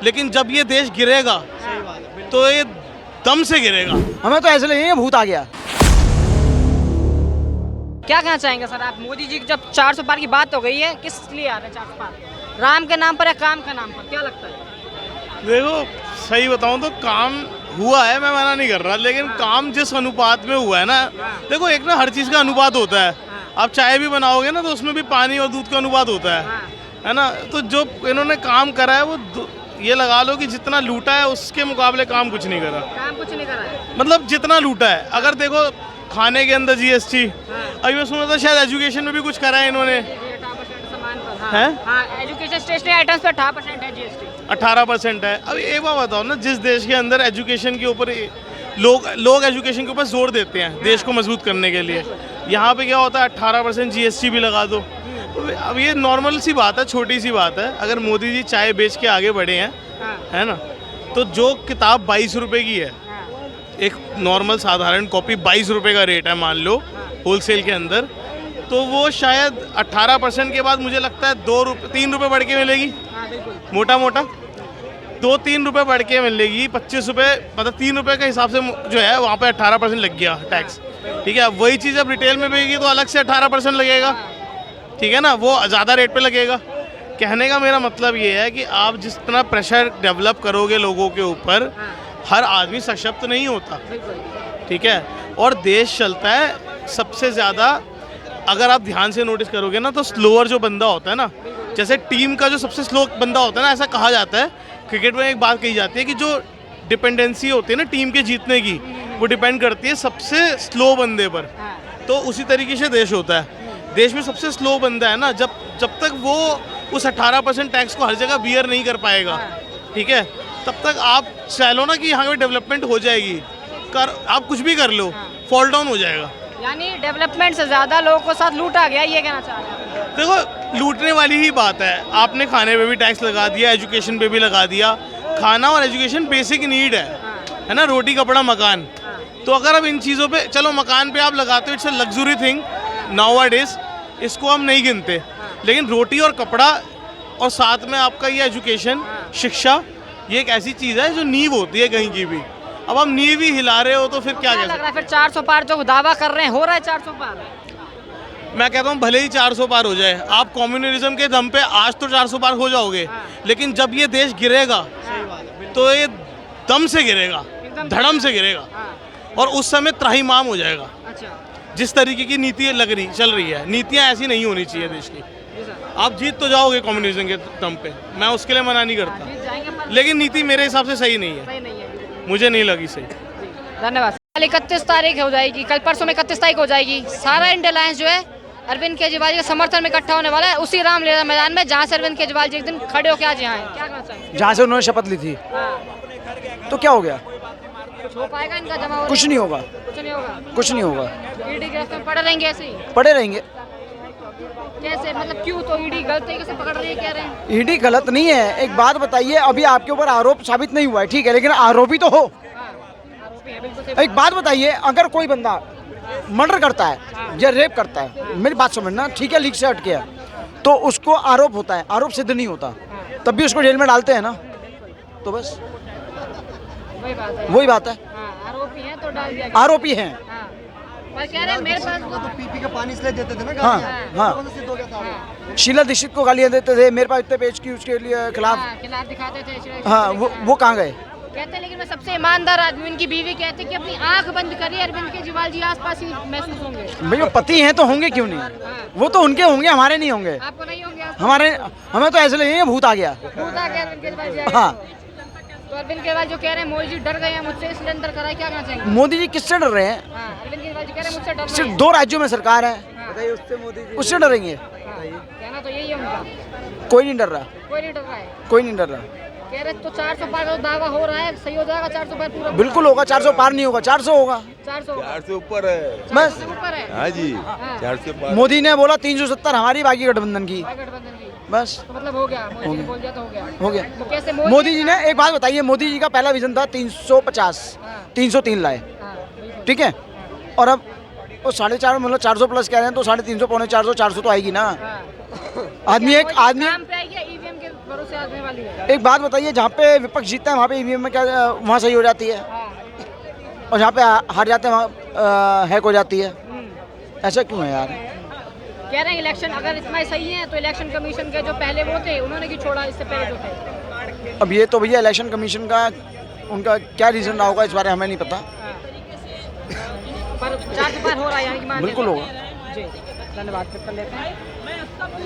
लेकिन जब ये देश गिरेगा तो ये दम से गिरेगा। हमें तो ऐसे लगे भूत आ गया। क्या कहना चाहेंगे सर आप? मोदी जी की जब 400 पार की बात हो गई है, किस लिए आ रहे हैं 400 पार? राम के नाम पर या काम के नाम पर? क्या लगता है? देखो सही बताऊं तो काम हुआ है, मैं मना नहीं कर रहा, लेकिन काम जिस अनुपात में हुआ है ना, देखो एक ना हर चीज़ का अनुपात होता है। आप चाय भी बनाओगे ना तो उसमें भी पानी और दूध का अनुपात होता है ना। तो जो इन्होंने काम करा है वो ये लगा लो कि जितना लूटा है उसके मुकाबले काम कुछ नहीं करा। काम कुछ नहीं करा है, मतलब जितना लूटा है। अगर देखो खाने के अंदर जीएसटी, अभी मैं सुना था शायद एजुकेशन में भी कुछ करा है इन्होंने, 18% सामान पर। है एजुकेशन स्टेशनरी आइटम्स पर 18% है जीएसटी। 18% है। अब एक बात बताओ ना, जिस देश के अंदर एजुकेशन के ऊपर लोग एजुकेशन के ऊपर जोर देते हैं देश को मजबूत करने के लिए, यहाँ पे क्या होता है 18% जीएसटी भी लगा दो। अब ये नॉर्मल सी बात है, छोटी सी बात है। अगर मोदी जी चाय बेच के आगे बढ़े हैं, है ना, तो जो किताब 22 रुपए की है, एक नॉर्मल साधारण कॉपी 22 रुपए का रेट है मान लो होलसेल के अंदर, तो वो शायद 18% के बाद मुझे लगता है 3 रुपए बढ़ के मिलेगी, मोटा मोटा 2-3 रुपए बढ़ के मिलेगी। 25 रुपए मतलब 3 रुपए के हिसाब से जो है वहाँ पे 18% लग गया टैक्स। ठीक है, वही चीज़ अब रिटेल में बिकेगी तो अलग से 18% लगेगा। ठीक है ना, वो ज़्यादा रेट पे लगेगा। कहने का मेरा मतलब ये है कि आप जितना प्रेशर डेवलप करोगे लोगों के ऊपर, हर आदमी सशक्त नहीं होता। ठीक है, और देश चलता है सबसे ज़्यादा, अगर आप ध्यान से नोटिस करोगे ना, तो स्लोअर जो बंदा होता है ना, जैसे टीम का जो सबसे स्लो बंदा होता है ना, ऐसा कहा जाता है क्रिकेट में, एक बात कही जाती है कि जो डिपेंडेंसी होती है ना टीम के जीतने की, वो डिपेंड करती है सबसे स्लो बंदे पर। तो उसी तरीके से देश होता है। देश में सबसे स्लो बंदा है ना, जब तक वो उस 18% टैक्स को हर जगह बियर नहीं कर पाएगा, ठीक है, तब तक आप चाह लो ना कि यहाँ पे डेवलपमेंट हो जाएगी, आप कुछ भी कर लो, फॉल डाउन हो जाएगा। यानी डेवलपमेंट से ज़्यादा लोगों को साथ लूटा गया, ये कहना चाह रहे हैं? देखो लूटने वाली ही बात है। आपने खाने पे भी टैक्स लगा दिया, एजुकेशन पे भी लगा दिया। खाना और एजुकेशन बेसिक नीड है ना, रोटी कपड़ा मकान। तो अगर अब इन चीज़ों पे, चलो मकान पे आप लगाते हो, it's a luxury thing nowadays, इसको हम नहीं गिनते, लेकिन रोटी और कपड़ा और साथ में आपका ये एजुकेशन, शिक्षा, ये एक ऐसी चीज़ है जो नींव होती है कहीं की भी। अब आप नींव ही हिला रहे हो तो फिर क्या लग रहा है? फिर 400 पार जो दावा कर रहे हैं, हो रहा है 400 पार? मैं कहता हूँ भले ही 400 पार हो जाए, आप कम्युनलिज्म के दम पे आज तो 400 पार हो जाओगे, लेकिन जब ये देश गिरेगा तो ये दम से गिरेगा, धड़म से गिरेगा, और उस समय त्राहिमाम हो जाएगा। अच्छा, जिस तरीके की नीति चल रही है, नीतियाँ ऐसी नहीं होनी चाहिए देश की। आप जीत तो जाओगे कम्युनिज्म के दम पे, मैं उसके लिए मना नहीं करता, लेकिन नीति मेरे हिसाब से सही नहीं है, मुझे नहीं लगी सही। धन्यवाद। कल 31 तारीख हो जाएगी, कल परसों में 31 तारीख हो जाएगी। सारा इंडिया अलायंस जो है अरविंद केजरीवाल के समर्थन में इकट्ठा होने वाला है उसी रामलीला मैदान में, जहाँ से अरविंद केजरीवाल जी एक दिन खड़े होकर आज यहाँ हैं। क्या कहना चाहिए? जहाँ से उन्होंने शपथ ली थी, तो क्या हो गया? कुछ हो पाएगा इनका जमा? कुछ नहीं होगा, कुछ नहीं होगा, कुछ नहीं होगा। ईडी गिरफ्त में पड़े रहेंगे ऐसे ही? पड़े रहेंगे। कैसे, मतलब क्यों? तो ईडी गलत तरीके से पकड़ रही है, कह रहे हैं। ईडी गलत नहीं है। एक बात बताइए, अभी आपके ऊपर आरोप साबित नहीं हुआ है, ठीक है, लेकिन आरोपी तो हो। आरोपी है, बिल्कुल सही। एक बात बताइए, अगर कोई बंदा मर्डर करता है या रेप करता है, मेरी बात समझना, ठीक है, लीक से हट गया, तो उसको आरोप होता है, आरोप सिद्ध नहीं होता, तब भी उसको जेल में डालते हैं ना, तो बस वही बात है। आरोपी हैं तो डाल दिया गया। आरोपी हैं। पर कह रहे हैं मेरे पास तो पीपी का पानी इसलिए देते थे ना, हाँ हाँ, तो सिद्ध हो गया था। शीला दीक्षित को गालियाँ देते थे, मेरे पास इतने पेज की उसके लिए खिलाफ। खिलाफ दिखाते थे। हाँ, वो कहाँ गए? कहते हैं लेकिन मैं सबसे ईमानदार आदमी, उनकी बीवी कहती है कि अपनी आंख बंद करिए, अरविंद केजरीवाल जी आसपास ही महसूस होंगे। भैया पति हैं तो होंगे क्यों नहीं, वो तो उनके होंगे, हमारे नहीं होंगे। आपको नहीं होंगे? हमें तो ऐसे लगे भूत आ गया। भूत आ गया अरविंद केजरीवाल जी। हाँ, तो अरविंद केजरीवाल जो कह रहे हैं मोदी जी डर गए हैं मुझसे, इसलिए अंदर कराए, क्या कहना चाहेंगे? मोदी जी किससे डर रहे हैं? अरविंद केजरीवाल जी कह रहे हैं मुझसे डर सिर्फ 2 राज्यों में सरकार है, उससे डरेंगे? कहना तो यही है उनका। कोई नहीं डर रहा, कोई नहीं डर रहा है। कोई नहीं डर रहा। कह रहे तो 400 पार का दावा हो रहा है, सही हो जाएगा 400 पार पूरा? बिल्कुल होगा, 400 पार नहीं होगा, 400 होगा। 400 ऊपर है बस। ऊपर है। हाँ जी, 400 पार। मोदी ने बोला 370 हमारी, बाकी गठबंधन की, गठबंधन की, बस तो मतलब हो गया, मोदी जी ने बोल दिया तो हो गया। हो गया। तो कैसे मोदी जी ने, एक बात बताइए, मोदी जी का पहला विजन था 350, 303 लाए, ठीक है, और अब वो 4.5 मतलब 400 प्लस कह रहे हैं, तो 350 पौने 400 तो आएगी ना। आदमी काम पे आएगी ईवीएम के भरोसे आने वाली है। एक बात बताइए, जहाँ पे विपक्ष जीतता है वहाँ पे ईवीएम में क्या वहाँ सही हो जाती है, हाँ। और जहाँ पे हार जाते हैं वहाँ हैक हो जाती है? ऐसा क्यों है यार? कह रहे हैं इलेक्शन अगर इतना ही सही है तो इलेक्शन कमीशन के जो पहले वो थे उन्होंने क्यों छोड़ा, इससे पहले जो थे? अब ये तो भैया इलेक्शन कमीशन का उनका क्या रीज़न रहा होगा, इस बारे में हमें नहीं पता। पर 4 बार हो रहा है, यानी कि मान बिल्कुल होगा। जी, धन्यवाद, कर लेते हैं।